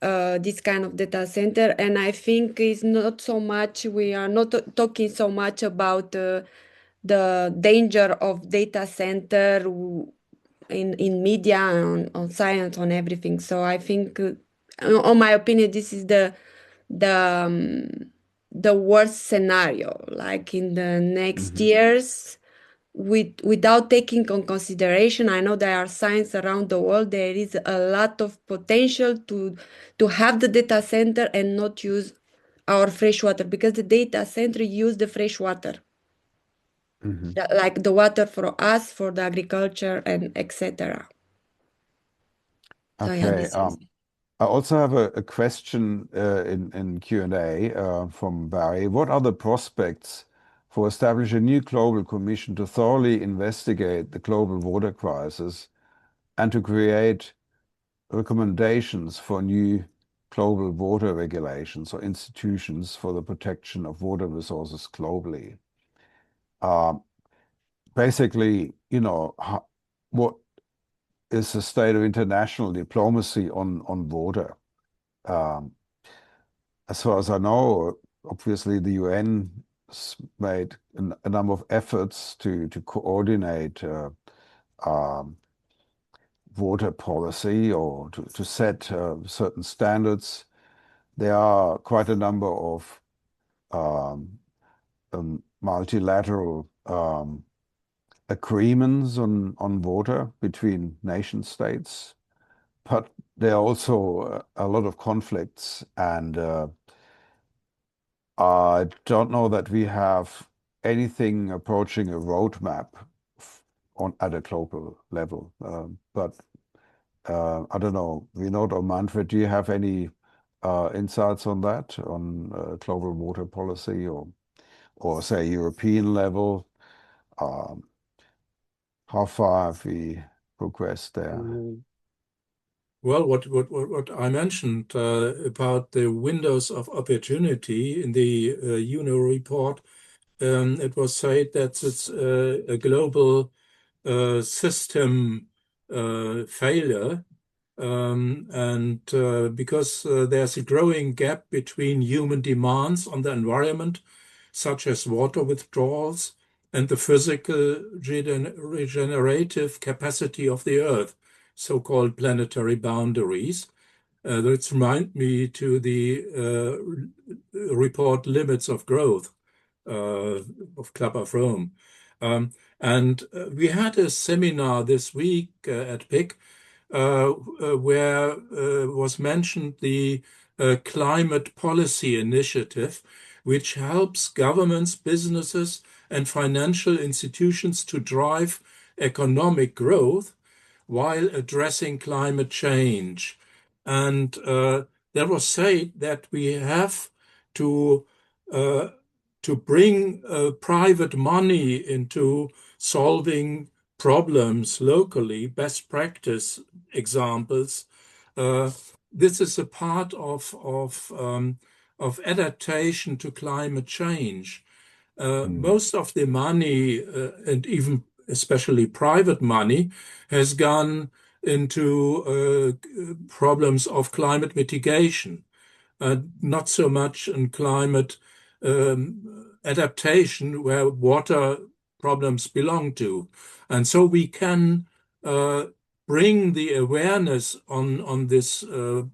this kind of data center. And I think it's not so much, we are not talking so much about the danger of data center in media, on science, on everything. So I think, on my opinion, this is the the worst scenario. Like in the next years, without taking on consideration, I know there are science around the world. There is a lot of potential to have the data center and not use our fresh water, because the data center use the fresh water. Like the water for us, for the agriculture, and etc. So yeah, Okay. this is. I also have a question in Q&A from Barry. What are the prospects for establishing a new global commission to thoroughly investigate the global water crisis and to create recommendations for new global water regulations or institutions for the protection of water resources globally? Basically, what is the state of international diplomacy on water? As far as I know, obviously the UN made a number of efforts to coordinate water policy or to set certain standards. There are quite a number of multilateral agreements on water between nation states, but there are also a lot of conflicts, and I don't know that we have anything approaching a roadmap at a global level. But I don't know, Vinod or Manfred, do you have any insights on that, on global water policy or say European level? How far have we progressed there? Well, what I mentioned about the windows of opportunity in the UNO report, it was said that it's a global system failure, and because there's a growing gap between human demands on the environment, such as water withdrawals, and the physical regenerative capacity of the Earth, so-called planetary boundaries. That remind me to the report Limits of Growth of Club of Rome. And we had a seminar this week at PIC where was mentioned the Climate Policy Initiative, which helps governments, businesses, and financial institutions to drive economic growth while addressing climate change. And there was said that we have to bring private money into solving problems locally, best practice examples. This is a part of adaptation to climate change. Most of the money, and even especially private money, has gone into problems of climate mitigation, not so much in climate adaptation, where water problems belong to. And so we can bring the awareness on these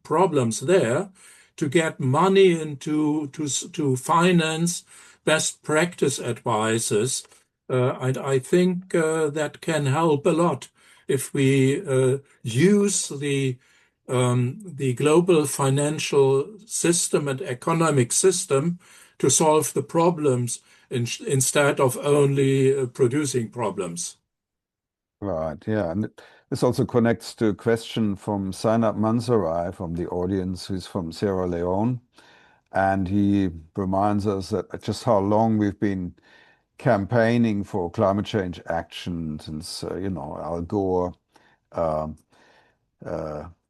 problems there to get money into to finance best practice advices. And I think that can help a lot if we use the global financial system and economic system to solve the problems instead of only producing problems. Right, yeah. And this also connects to a question from Zainab Mansarai from the audience, who's from Sierra Leone. And he reminds us that just how long we've been campaigning for climate change action since, Al Gore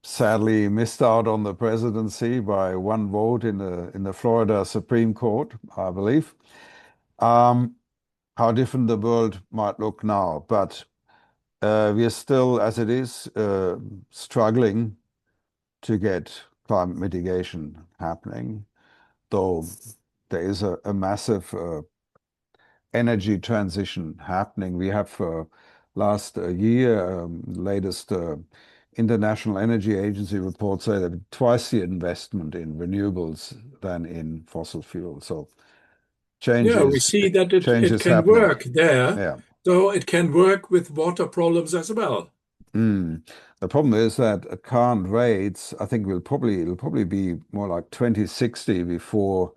sadly missed out on the presidency by one vote in the Florida Supreme Court, I believe. How different the world might look now, but we are still, as it is, struggling to get climate mitigation happening, though there is a massive energy transition happening. We have last year, latest International Energy Agency reports say that twice the investment in renewables than in fossil fuels. So we see that it can happening. work there. Yeah. So it can work with water problems as well. The problem is that at current rates, I think it'll probably be more like 2060 before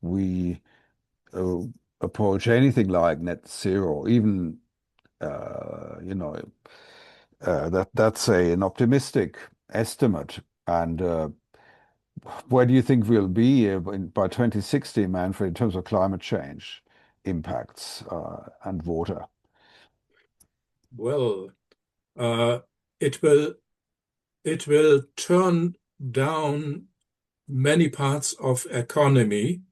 we approach anything like net zero. Even that's an optimistic estimate. And where do you think we'll be by 2060, Manfred, in terms of climate change impacts and water? Well, it will turn down many parts of economy,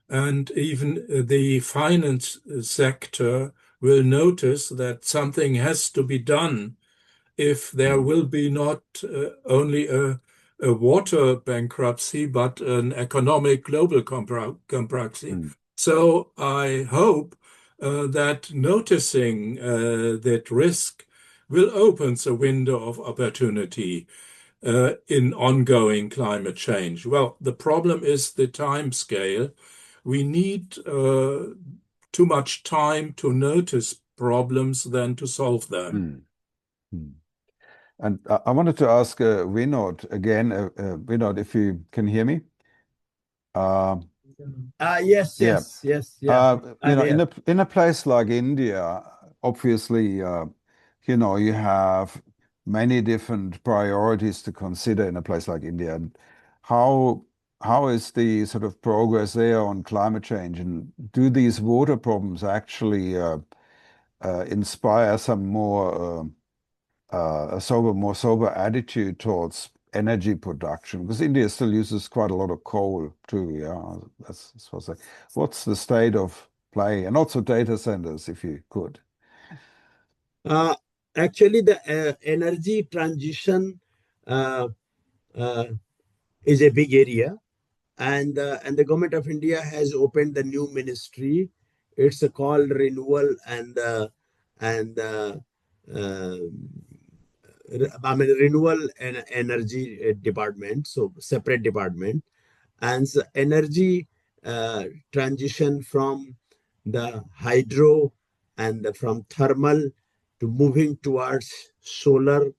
and even the finance sector will notice that something has to be done if there will be not only a water bankruptcy, but an economic global bankruptcy. So I hope that noticing that risk will open a window of opportunity in ongoing climate change. Well, the problem is the time scale. We need too much time to notice problems than to solve them. And I wanted to ask Vinod again, Vinod, if you can hear me. Yes. Yeah. In a place like India, obviously, you have many different priorities to consider in a place like India. And how is the sort of progress there on climate change? And do these water problems actually inspire some more more sober attitude towards energy production? Because India still uses quite a lot of coal too. Yeah, that's what I say. What's the state of play, and also data centers, if you could? Actually, the energy transition is a big area, and the government of India has opened the new ministry. It's called Renewal and Renewal and Energy Department, so separate department, and so energy transition from the hydro and from thermal to moving towards solar,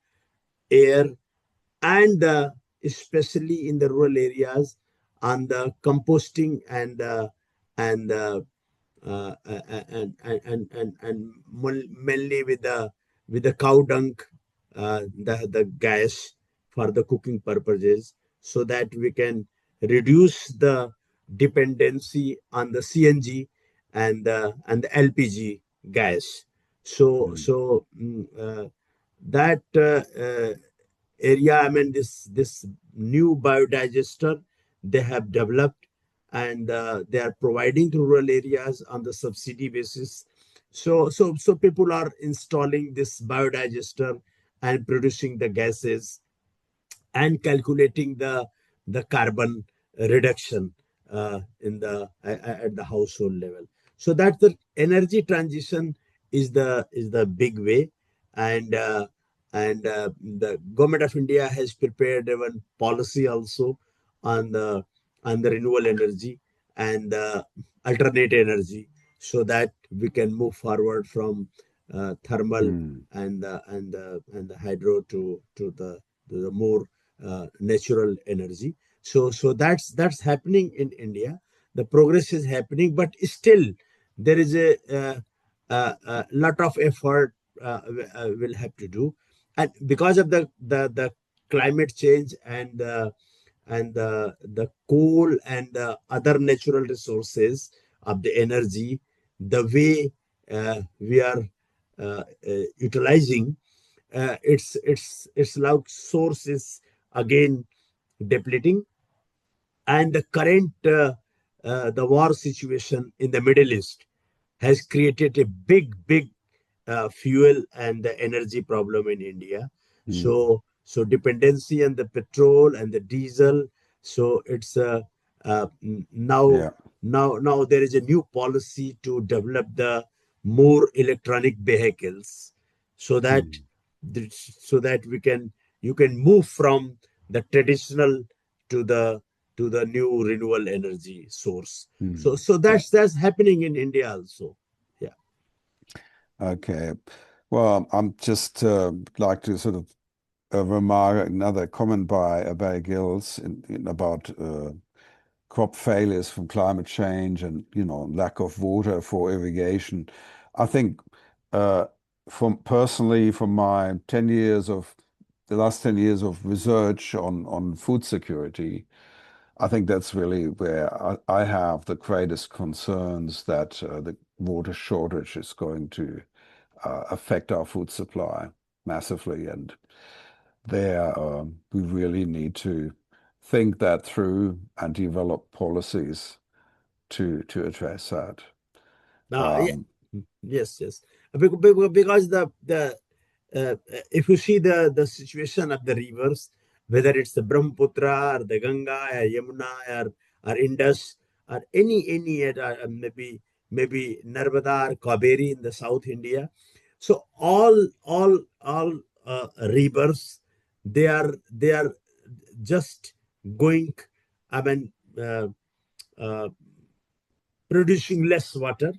air, and especially in the rural areas on the composting and mainly with the cow dung, the gas for the cooking purposes, so that we can reduce the dependency on the CNG and the LPG gas. So that area, I mean, this new biodigester they have developed, and they are providing to rural areas on the subsidy basis. So people are installing this biodigester and producing the gases and calculating the carbon reduction at the household level. So that the energy transition is the big way, and the government of India has prepared one policy also on the renewable energy and alternate energy, so that we can move forward from thermal and the hydro to the more natural energy. So that's happening in India. The progress is happening, but still there is a lot of effort will have to do, and because of the climate change and the coal and the other natural resources of the energy, the way we are utilizing, its log source is again depleting, and the current the war situation in the Middle East has created a big fuel and the energy problem in India. So dependency on the petrol and the diesel. So it's now there is a new policy to develop the more electronic vehicles, so that we can you can move from the traditional to the new renewable energy source. So that's happening in India also. Yeah. Okay. Well, I'm just like to sort of remark another comment by Barry Gills about crop failures from climate change and lack of water for irrigation. I think from my 10 years of the last 10 years of research on food security, I think that's really where I have the greatest concerns, that the water shortage is going to affect our food supply massively. And there we really need to think that through and develop policies to address that. Yes. Because if you see the situation of the rivers, whether it's the Brahmaputra or the Ganga or Yamuna or Indus or any maybe Narmada or Kaveri in the South India. So all rivers, they are just going, I mean, producing less water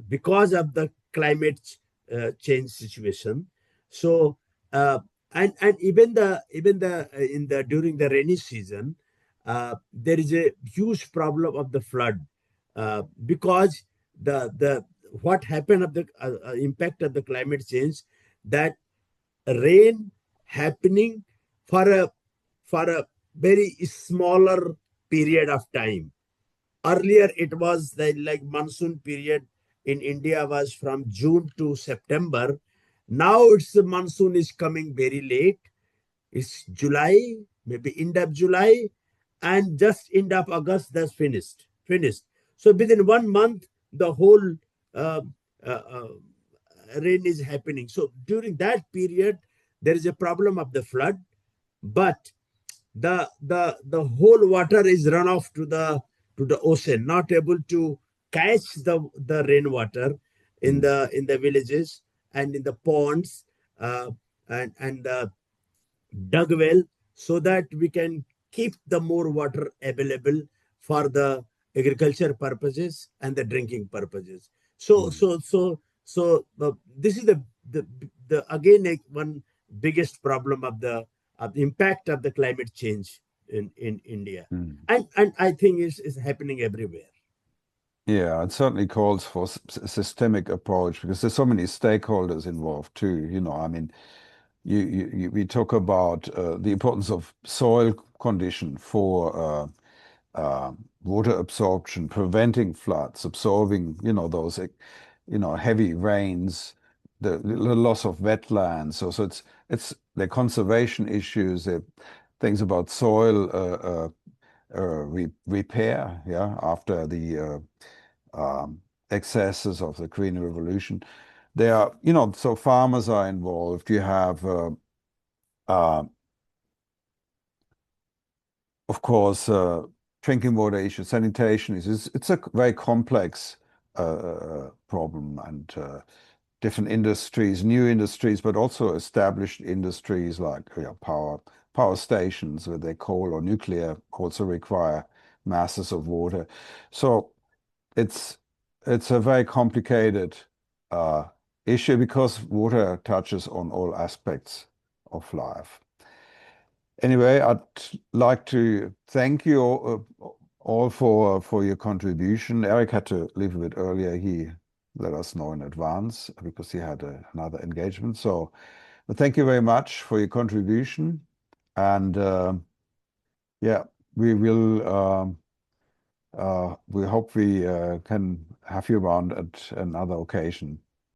because of the climate change situation. So and even during the rainy season, there is a huge problem of the flood, because the what happened of the impact of the climate change, that rain happening for a very smaller period of time. Earlier, it was like monsoon period in India was from June to September. Now it's the monsoon is coming very late. It's July, maybe end of July, and just end of August, that's finished. So within 1 month, the whole uh, uh, rain is happening. So during that period, there is a problem of the flood, but the whole water is run off to the ocean, not able to catch the rainwater in the villages and in the ponds, and the dug well, so that we can keep the more water available for the agriculture purposes and the drinking purposes. So this is the again one biggest problem of the impact of the climate change in India, and I think is happening everywhere. Yeah, it certainly calls for a systemic approach, because there's so many stakeholders involved too. I mean, we talk about the importance of soil condition for water absorption, preventing floods, absorbing, those, heavy rains, the loss of wetlands. So it's the conservation issues, the things about soil repair, yeah, after the excesses of the Green Revolution. There are, so farmers are involved. You have, of course, drinking water issues, sanitation issues. It's a very complex problem, and different industries, new industries, but also established industries like power stations, whether they're coal or nuclear, also require masses of water. So it's a very complicated issue because water touches on all aspects of life. Anyway, I'd like to thank you all for your contribution. Eric had to leave a bit earlier. He let us know in advance because he had another engagement. So, but thank you very much for your contribution. And yeah, we will. We hope we can have you around at another occasion.